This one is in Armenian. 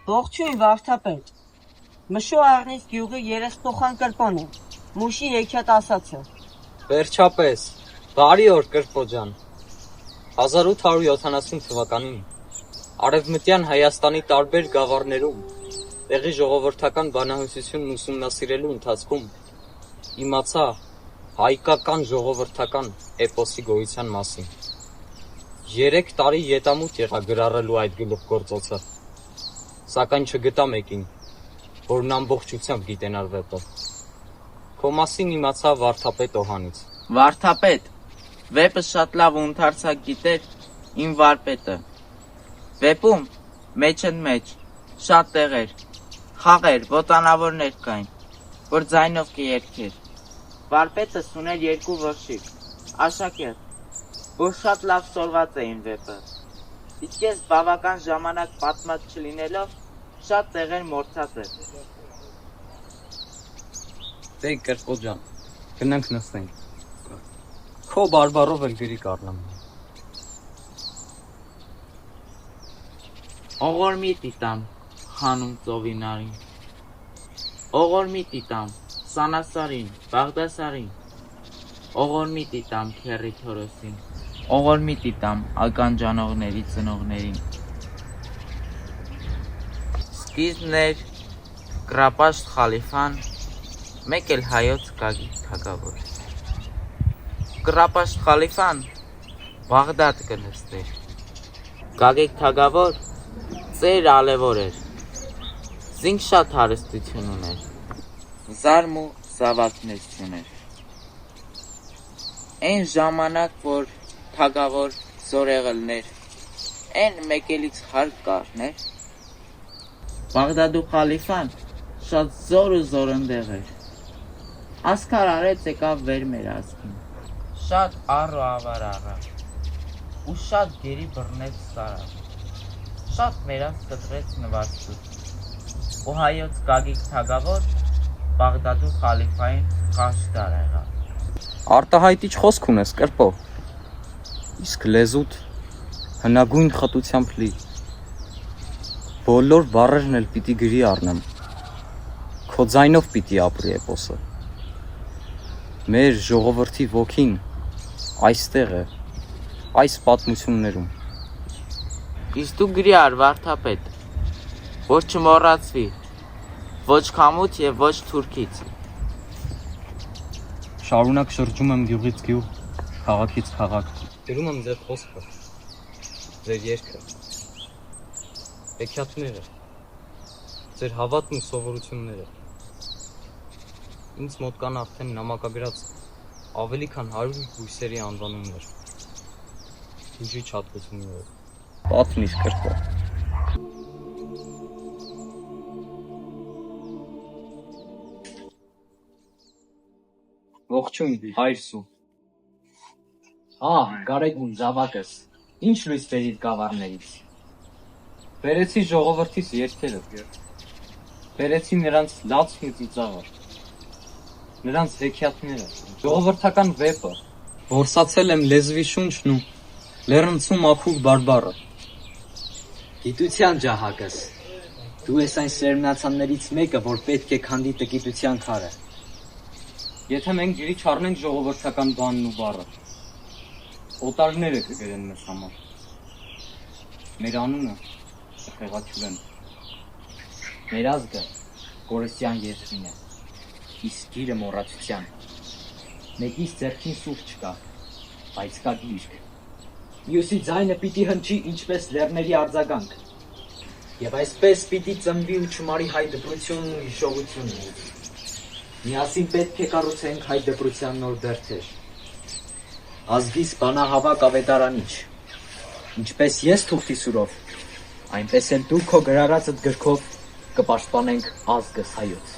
Ողջույն վարդապետ, մշո առնից գյուղի երեսփոխան կրպոն է, մուշի եքյատ ասացը։ Վերջապես, բարի օր կրպո ջան, 1870 թվականին, Արևմտյան Հայաստանի տարբեր գավառներում, տեղի ժողովրդական բանահյուսությունն ուսումնասիրելու ընթացքում, իմացա հայկական ժողովրդական էպոսի գոյության մասին։ 3 տարի ետամուտ եղա գրառելու այդ գլուխգործոցը, սակայն չգտա մեկին, որն ամբողջությամբ գիտենար վեպը։ Քո մասին իմացա վարդապետ Օհանից։ Վարդապետ, վեպը շատ լավ ու ընդարձակ գիտեր իմ վարպետը։ Վեպում մեջ շատ տեղեր, խաղեր, ոտանավորներ կային, որ ձայնով կերքեր։ Վարպետս ուներ 2 որշիկ, աշակերտ, որ շատ լավ սորված էին վեպը։ Իսկ ես բավական ժամանակ պատմած չլինելով, շատ տեղեր մոռացած եմ։ Դե կրպո ջան, գնանք նստենք։ Քո բարբառով էլ գրի կառնամ։ Օղորմի տիտամ, խանում ծովինարին, օղորմի տիտամ, Սանասարին, Բաղդասարին, օղորմի տիտամ, քերի թորոսին, օղորմի տիտամ, ականջանողների ծնողներին։ Սկիզբներ, Կրապաշտ խալիֆան, մեկ էլ հայոց Գագիկ թագավոր։ Կրապաշտ խալիֆան Բաղդադ կնստեր։ Գագիկ թագավոր ծեր ալևոր էր, զինք շատ հարստություն ուներ, զարմ ու զավակներ չուներ։ Այն ժամանակ, որ թագավոր զորեղլներ, այն մեկելից հարկ կառներ, Բաղդադու խալիֆան շատ զոր ու զորընդեղ էր, ասքար արեց եկավ վեր մեր ազգին, շատ առ ու ավար առավ, ու շատ գերի բռնեց սարավ, շատ մերած կտրեց նվաստուց, ու հայոց Գագիկ թագավոր Բաղդադու խալիֆային խաշտար եղավ։ Արտահայտիչ խոսք ունես, կրպո, իսկ լեզուտ հնագույն խտությամբ լի, բոլոր բառերն էլ պիտի գրի առնեմ, քո ձայնով պիտի ապրի էպոսը, մեր ժողովրդի ոգին այստեղ է, այս պատմություններում։ Իսկ դու գրի առ վարդապետ, որ չմոռացվի, ոչ քամուց և ոչ թուրքից։ Շարունակ շրջում եմ գյուղից գյուղ, քաղաքից քաղաք, գրում եմ ձեր խոսքը, ձեր երգը, հեքիաթները, ձեր հավատն ու սովորությունները։ Ինձ մոտ կան արդեն նամակագրած ավելի քան 100 բույսերի անվանումներ, ուժի չատկություններով։ Պատմիր կրպո։ Ողջույն, հայրսու։ Գարեգուն, զավակս, ինչ լույս բերիր գավառներից։ Բերեցի ժողովրդից երգերը, բերեցի նրանց լացն ու ծիծաղը, նրանց հեքիաթները, ժողովրդական վեպը, որսացել եմ լեզվի շունչն ու լեռնցում ափուր բարբառը։ Գիտության ջահակս, դու ես այն սերմնացաններից մեկը, որ պետք է քանդի տգիտության քարը։ Եթե մենք գրի չառնենք ժողովրդական բանն ու բառը, օտարները կգրեն մեզ համար։ Մեր անունը կխեղաթյուրեն։ Մեր ազգը կորստյան երկրին է, իսկ գիրը մոռացության։ Մեկից ձեռքին սուր չկա, բայց կա գիրք։ Մյուսի ձայնը պիտի հնչի ինչպես լեռների արձագանք, և այսպես պիտի ծնվի ու չմարի հայ դպրությունն ու հիշողությունը։ Միասին պետք է կառուցենք հայ դպրության նոր բերդեր, ազգիս բանահավաք ավետարանիչ, ինչպես ես թուղթի սուրով, այնպես էլ դու քո գրառածդ գրքով կպաշտպանենք ազգս հայոց։